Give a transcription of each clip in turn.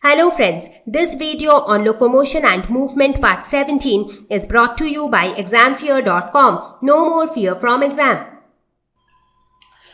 Hello friends, this video on locomotion and movement part 17 is brought to you by examfear.com. No more fear from exam.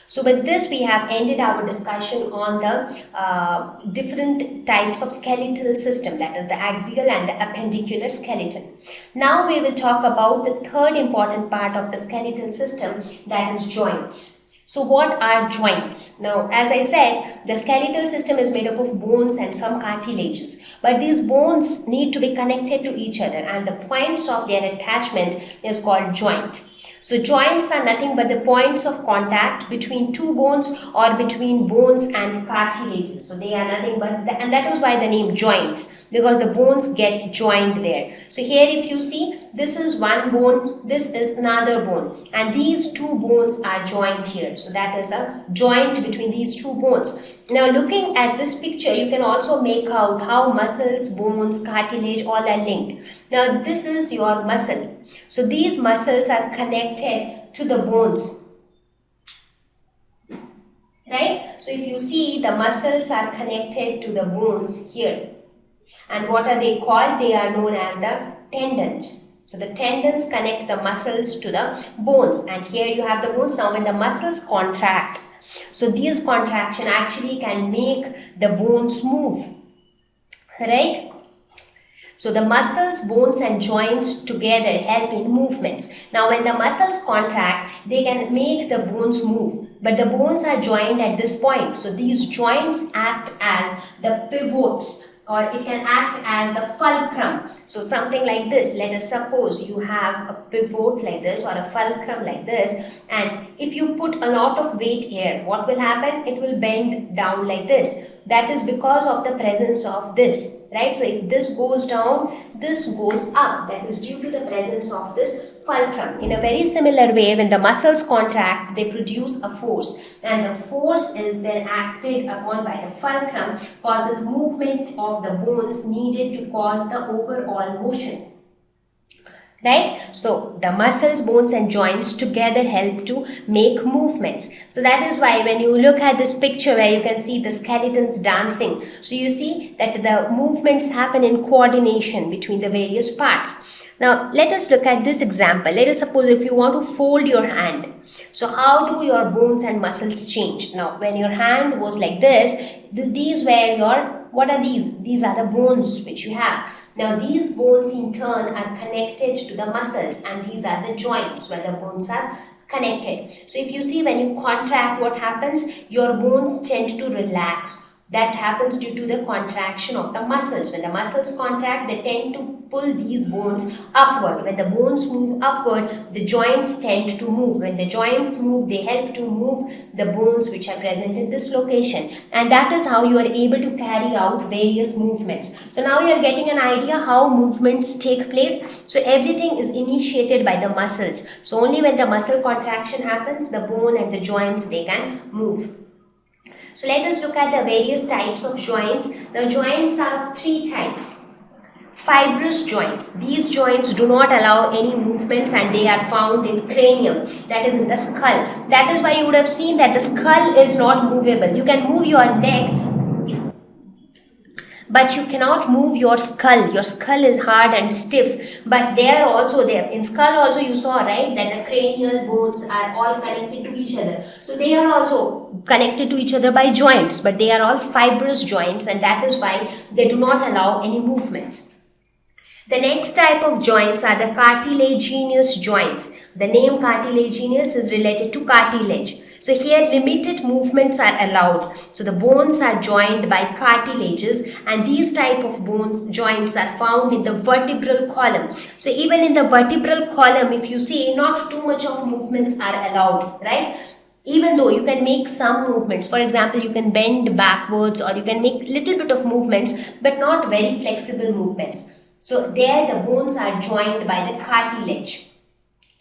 So with this we have ended our discussion on the different types of skeletal system, that is the axial and the appendicular skeleton. Now we will talk about the third important part of the skeletal system, that is joints. So what are joints? Now, as I said, the skeletal system is made up of bones and some cartilages. But these bones need to be connected to each other, and the points of their attachment is called joint. So joints are nothing but the points of contact between two bones or between bones and cartilages. So they are nothing but, and that is why the name joints, because the bones get joined there. So here if you see, this is one bone, this is another bone, and these two bones are joined here. So that is a joint between these two bones. Now looking at this picture, you can also make out how muscles, bones, cartilage all are linked. Now this is your muscle. So these muscles are connected to the bones, right? So if you see, the muscles are connected to the bones here. And what are they called? They are known as the tendons. So the tendons connect the muscles to the bones, and here you have the bones. Now when the muscles contract, so these contraction actually can make the bones move, right? So the muscles, bones and joints together help in movements. Now when the muscles contract, they can make the bones move, but the bones are joined at this point. So these joints act as the pivots, or it can act as the fulcrum. So something like this, let us suppose you have a pivot like this or a fulcrum like this, and if you put a lot of weight here, what will happen? It will bend down like this. That is because of the presence of this, right? So if this goes down, this goes up. That is due to the presence of this fulcrum. In a very similar way, when the muscles contract, they produce a force, and the force is then acted upon by the fulcrum, causes movement of the bones needed to cause the overall motion, right? So the muscles, bones and joints together help to make movements. So that is why when you look at this picture where you can see the skeletons dancing, so you see that the movements happen in coordination between the various parts. Now let us look at this example. Let us suppose if you want to fold your hand. So how do your bones and muscles change? Now when your hand was like this, these were your, what are these? These are the bones which you have. Now these bones in turn are connected to the muscles, and these are the joints where the bones are connected. So if you see, when you contract, what happens? Your bones tend to relax. That happens due to the contraction of the muscles. When the muscles contract, they tend to pull these bones upward. When the bones move upward, the joints tend to move. When the joints move, they help to move the bones which are present in this location. And that is how you are able to carry out various movements. So now you are getting an idea how movements take place. So everything is initiated by the muscles. So only when the muscle contraction happens, the bone and the joints, they can move. So let us look at the various types of joints. Now joints are of three types. Fibrous joints. These joints do not allow any movements, and they are found in cranium, that is in the skull. That is why you would have seen that the skull is not movable. You can move your neck, but you cannot move your skull. Your skull is hard and stiff, but they are also there. In skull also you saw, right, that the cranial bones are all connected to each other. So they are also connected to each other by joints, but they are all fibrous joints, and that is why they do not allow any movements. The next type of joints are the cartilaginous joints. The name cartilaginous is related to cartilage. So here limited movements are allowed. So the bones are joined by cartilages, and these type of bones joints are found in the vertebral column. So even in the vertebral column, if you see, not too much of movements are allowed, right? Even though you can make some movements. For example, you can bend backwards, or you can make little bit of movements, but not very flexible movements. So there the bones are joined by the cartilage.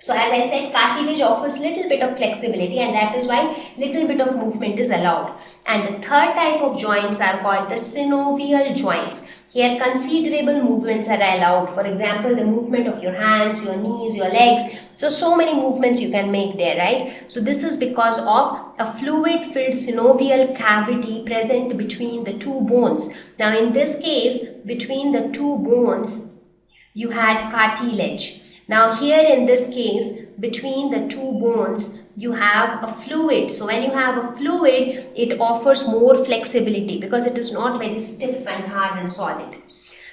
So as I said, cartilage offers little bit of flexibility, and that is why little bit of movement is allowed. And the third type of joints are called the synovial joints. Here considerable movements are allowed. For example, the movement of your hands, your knees, your legs. So many movements you can make there, right? So this is because of a fluid-filled synovial cavity present between the two bones. Now in this case, between the two bones, you had cartilage. Now here in this case, between the two bones, you have a fluid. So when you have a fluid, it offers more flexibility because it is not very stiff and hard and solid.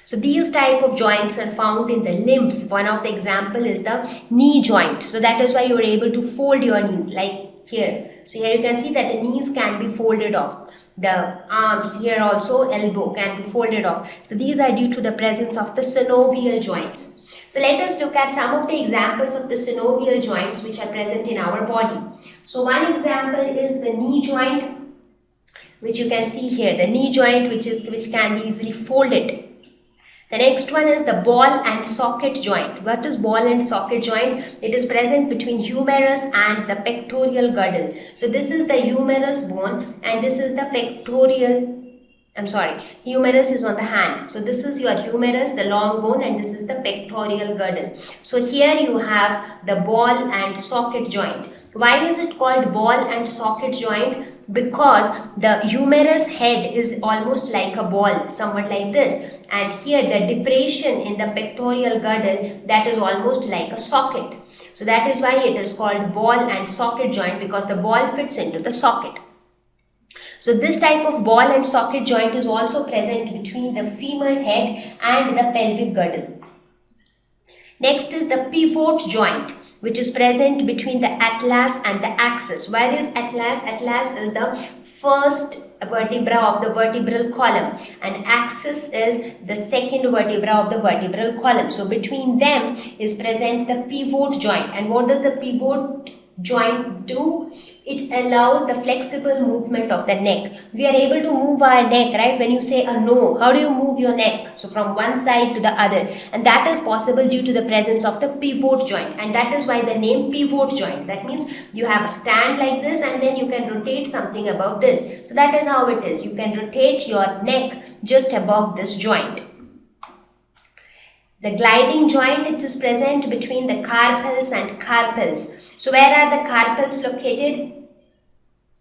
So these type of joints are found in the limbs. One of the example is the knee joint. So that is why you are able to fold your knees like here. So here you can see that the knees can be folded off. The arms here also, elbow can be folded off. So these are due to the presence of the synovial joints. So let us look at some of the examples of the synovial joints which are present in our body. So one example is the knee joint, which you can see here. The knee joint which can be easily folded. The next one is the ball and socket joint. What is ball and socket joint? It is present between humerus and the pectoral girdle. So this is the humerus bone and this is the humerus is on the hand. So this is your humerus, the long bone, and this is the pectoral girdle. So here you have the ball and socket joint. Why is it called ball and socket joint? Because the humerus head is almost like a ball, somewhat like this, and here the depression in the pectoral girdle, that is almost like a socket. So that is why it is called ball and socket joint, because the ball fits into the socket. So this type of ball and socket joint is also present between the femur head and the pelvic girdle. Next is the pivot joint, which is present between the atlas and the axis. Where is atlas? Atlas is the first vertebra of the vertebral column and axis is the second vertebra of the vertebral column. So between them is present the pivot joint. And what does the pivot joint do? It allows the flexible movement of the neck. We are able to move our neck, right? When you say a no, how do you move your neck? So from one side to the other, and that is possible due to the presence of the pivot joint, and that is why the name pivot joint. That means you have a stand like this and then you can rotate something above this. So that is how it is. You can rotate your neck just above this joint. The gliding joint, it is present between the carpals and carpals. So where are the carpals located?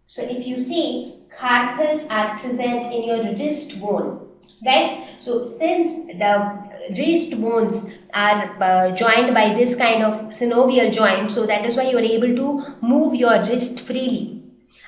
So if you see, carpals are present in your wrist bone, right? So since the wrist bones are joined by this kind of synovial joint, so that is why you are able to move your wrist freely.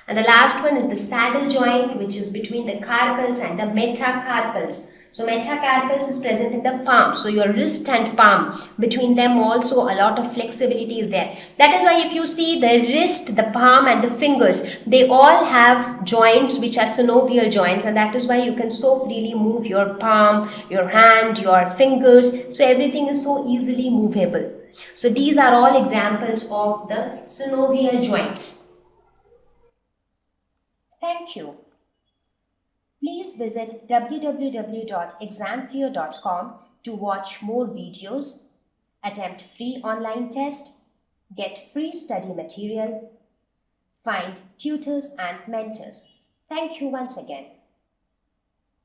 And the last one is the saddle joint, which is between the carpals and the metacarpals. So metacarpals is present in the palm. So your wrist and palm, between them also a lot of flexibility is there. That is why if you see the wrist, the palm and the fingers, they all have joints which are synovial joints, and that is why you can so freely move your palm, your hand, your fingers. So everything is so easily movable. So these are all examples of the synovial joints. Thank you. Please visit www.examfear.com to watch more videos, attempt free online test, get free study material, find tutors and mentors. Thank you once again.